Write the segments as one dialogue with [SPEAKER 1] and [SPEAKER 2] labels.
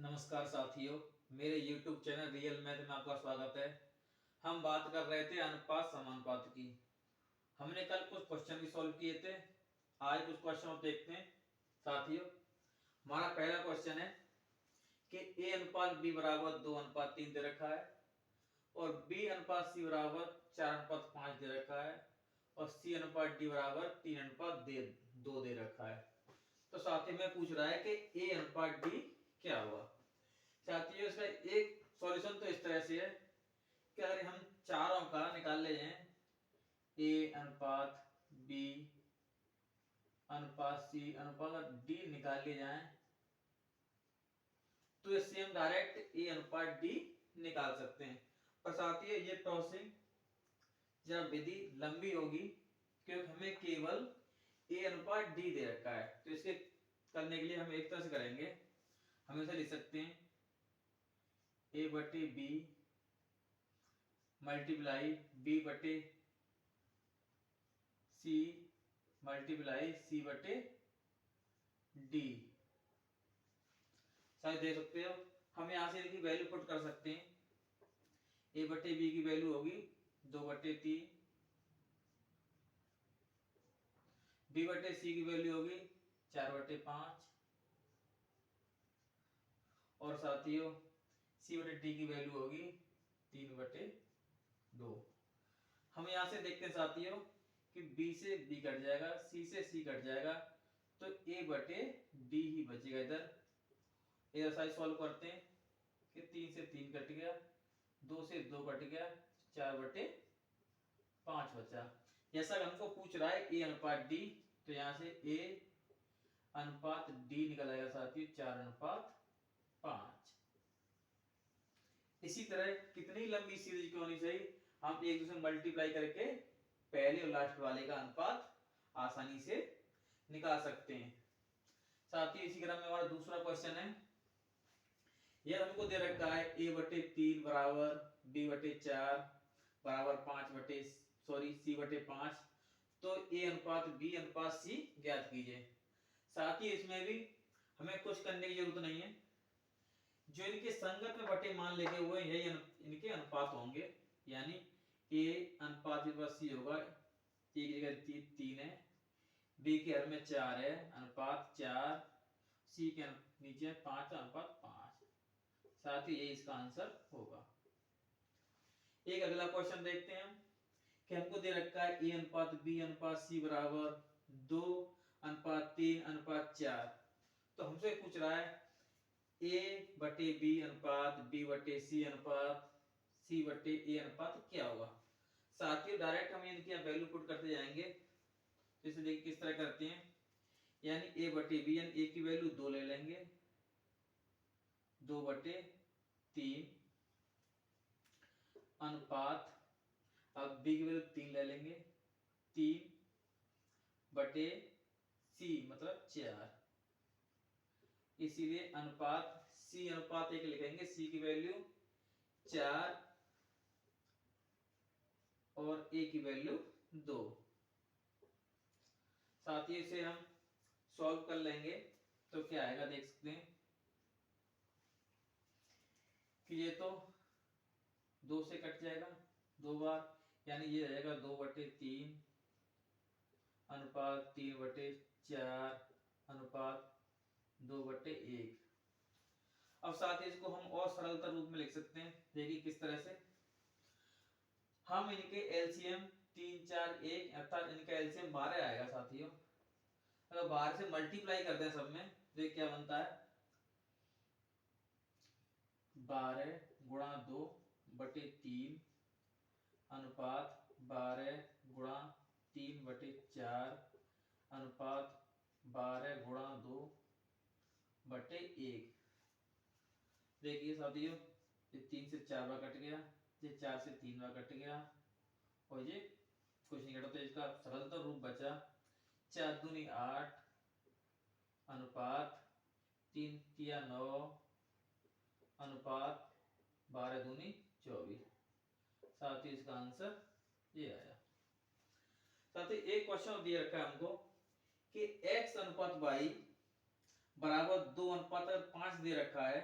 [SPEAKER 1] नमस्कार साथियों, मेरे YouTube चैनल रियल मैथ में आपका स्वागत है। हम बात कर रहे थे अनुपात समानुपात की। हमने कल कुछ क्वेश्चन भी सॉल्व किए थे। आज कुछ क्वेश्चन देखते हैं साथियों। हमारा पहला क्वेश्चन है कि A अनुपात B बराबर 2:3 दे रखा है और B अनुपात C बराबर 4:5 दे रखा है और C अनुपात D बराबर 3:2 दे रखा है। तो साथियों में पूछ रहा है कि A अनुपात D क्या हुआ। साथियों इसका एक सॉल्यूशन तो इस तरह से है कि अगर हम चारों का निकाल ले जाएं A अनुपात B अनुपात C अनुपात D निकाल ले जाएं तो इससे हम डायरेक्ट A अनुपात D निकाल सकते हैं। पर साथियों ये प्रोसेसिंग या विधि लंबी होगी क्योंकि हमें केवल A अनुपात D दे रखा है। तो इसके करने के लिए हम एक तरह से करेंगे, हम इसे लिख सकते हैं A बटे B मल्टीप्लाई B बटे C मल्टीप्लाई C बटे D। शायद देख सकते हो, हम यहां से इनकी वैल्यू पुट कर सकते हैं। A बटे B की वैल्यू होगी 2/3, B बटे C की वैल्यू होगी 4/5 और साथियों C बटे D की वैल्यू होगी 3/2। हम यहां से देखते हैं साथियों कि B से B कट जाएगा, C से C कट जाएगा, तो A बटे D ही बचेगा। इधर साइड सॉल्व करते हैं कि 3 से 3 कट गया, 2 से 2 कट गया, 4/5 बचा। जैसा कि हमको पूछ रहा है A अनुपात D, तो यहां से A अनुपात D निकल आएगा साथियों 4:5। इसी तरह कितनी लंबी सीरीज क्यों नहीं चाहिए, हम एक दूसरे मल्टीप्लाई करके पहले और लास्ट वाले का अनुपात आसानी से निकाल सकते हैं। साथियों इसी क्रम में हमारा दूसरा क्वेश्चन है। यह हमको दे रखा है A बटे 3 बराबर B बटे 4 बराबर 5 बटे C बटे 5। तो A अनुपात B अनुपात C ज्ञात कीजिए। साथ ही इसमें भी हमें कुछ करने की जरूरत नहीं है, जो इनके संगत में बटे मान लिखे हुए हैं यही इनके अनुपात होंगे। यानी A अनुपात C होगा, A की जगह 3 है, B के हर में 4 है अनुपात 4, C के नीचे 5 अनुपात 5। साथ ही ये इसका आंसर होगा। एक अगला क्वेश्चन देखते हैं हम कि हमको दे रखा है A अनुपात B अनुपात C बराबर 2:3:4। तो हमसे पूछ रहा है A बटे B अनुपात B बटे C अनुपात C बटे A अनुपात क्या होगा। साथियों डायरेक्ट हम इनकी वैल्यू पुट करते जाएंगे। जैसे देखिए किस तरह करते हैं, यानी A बटे B, यानी A की वैल्यू 2 ले लेंगे, 2/3 अनुपात, अब B की वैल्यू 3 ले लेंगे, 3/C मतलब 4। इसीलिए अनुपात C अनुपात 1 लिखेंगे, C की वैल्यू 4 और A की वैल्यू 2। साथ ही इसे हम सॉल्व कर लेंगे तो क्या आएगा देख सकते हैं कि ये तो 2 से कट जाएगा 2 बार, यानी ये रहेगा 2/3 अनुपात 3/4 अनुपात 2/1। अब साथ ही इसको हम और सरलता रूप में लिख सकते हैं। देखिए किस तरह से, हम इनके एलसीएम 3 4 1 अर्थात इनका एलसीएम 12 आएगा साथियों। अगर 12 से मल्टीप्लाई करते हैं सब में तो ये क्या बनता है, 12 गुणा 2/3 अनुपात 12 गुणा 3/4 अनुपात 12 गुणा 2/1। देखिए साथियों ये 3 से 4 बार कट गया, ये 4 से 3 बार कट गया और ये कुछ नहीं कटा, तो इसका सरलतम रूप बचा 4 दूनी 8 अनुपात 3 तिया 9 अनुपात 12 दूनी 24। साथ ही इसका आंसर ये आया। साथ ही एक क्वेश्चन दिया रखा है हमको कि x अनुपात y बराबर 2:5 दे रखा है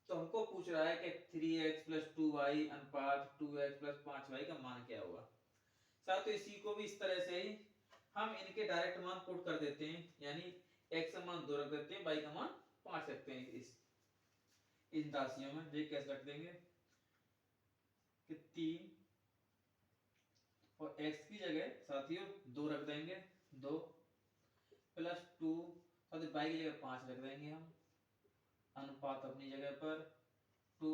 [SPEAKER 1] तो हमको पूछ रहा है कि 3x प्लस 2y अनुपात 2x प्लस 5y का मान क्या होगा। साथ ही इसी को भी इस तरह से ही हम इनके डायरेक्ट मान पुट कर देते हैं, यानी x का मान 2 रख देते हैं, y का मान 5 रखते हैं। इस इन राशियों में ये कैसे रख देंगे कि 3 और x की जगह साथियों 2 रख देंगे, 2 प्लस 2 और y की जगह 5 रख देंगे हम, अनुपात अपनी जगह पर 2,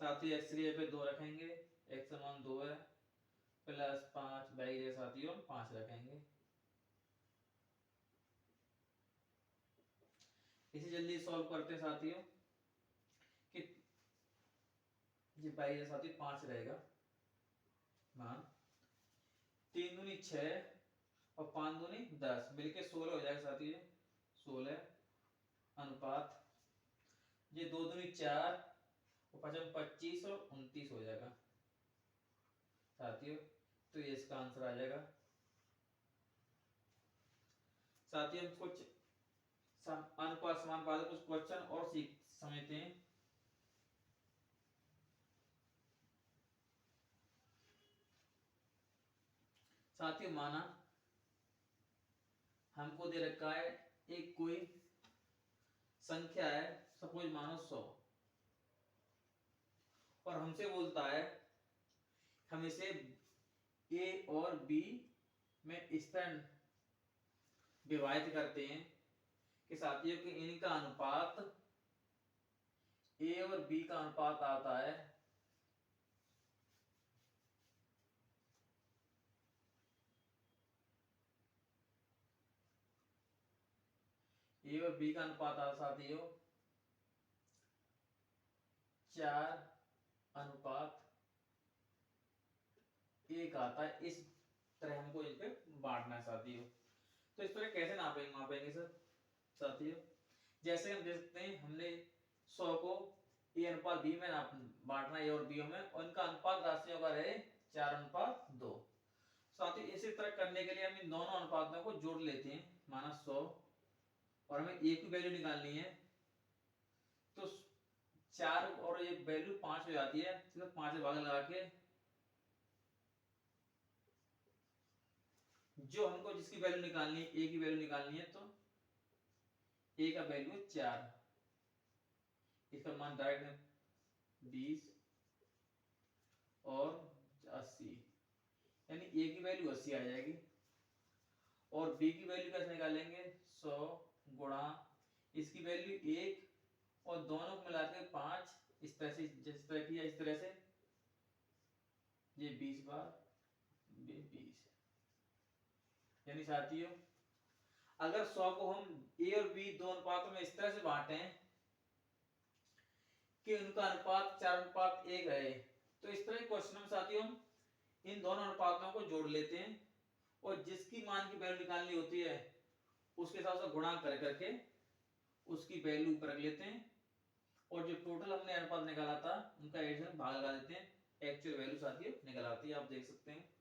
[SPEAKER 1] साथियों x की जगह पे 2 रखेंगे, x का मान 2 है, प्लस 5 y की जगह साथियों 5 रखेंगे। इसे जल्दी सॉल्व करते हैं साथियों कि ये y की जगह साथियों 5 रहेगा मान, 3 दूनी 6 और 5 दूनी 10 मिलके 16 हो जाएगा साथियों, 16 अनुपात ये 2 दूनी 4 और 5 25 और 29 हो जाएगा साथियों। तो ये इसका आंसर आ जाएगा। साथियों हम कुछ अनुपात समानुपात कुछ क्वेश्चन और सीख समझते हैं। साथियों माना हमको दे रखा है एक कोई संख्या है, सपोज मानो 100, और हमसे बोलता है हम इसे a और b में इस तरह विभाजित करते हैं कि साथियों कि इनका अनुपात a और b का अनुपात आता है a और b का अनुपात आता साथियों 4:1 आता है। इस तरह हमको इस पे बांटना है साथियों। तो इस तरह कैसे मापेंगे सर साथियों, जैसे हम देख सकते हैं हमने 100 को a अनुपात b में बांटना है, a और b में, और इनका अनुपात राशियों का रहे 4:2। साथियों इसी तरह करने के लिए हम इन दोनों अनुपातों को जोड़ लेते हैं, माना 100 और हमें a की वैल्यू निकालनी है, तो 4 और ये वैल्यू 5 हो जाती है, सिर्फ 5 से भाग लगा के जो हमको जिसकी वैल्यू निकालनी है, a की वैल्यू निकालनी है, तो a का वैल्यू 4, इसका मान डायरेक्ट 20 और 80, यानी a की वैल्यू 80 आ जाएगी। और b की वैल्यू कैसे निकालेंगे, 100 गुणा इसकी वैल्यू 1 और दोनों को मिलाकर 5, इस तरह से जिस तरह किया इस तरह से ये 20 बार ये 20, यानी साथियों अगर 100 को हम a और b दो अनुपातों में इस तरह से बांटे कि उनका अनुपात 4:1 है, तो इस तरह क्वेश्चन में साथियों हम इन दोनों अनुपातों को जोड़ लेते हैं और जिसकी मान की वैल्यू निकालनी होती है उसके साथ साथ गुणा कर करके उसकी वैल्यू ऊपर रख लेते हैं, और जो टोटल हमने अनुपात निकाला था उनका एडिशन भाग लगा देते हैं, एक्चुअल वैल्यू साथियों निकल आती है, आप देख सकते हैं।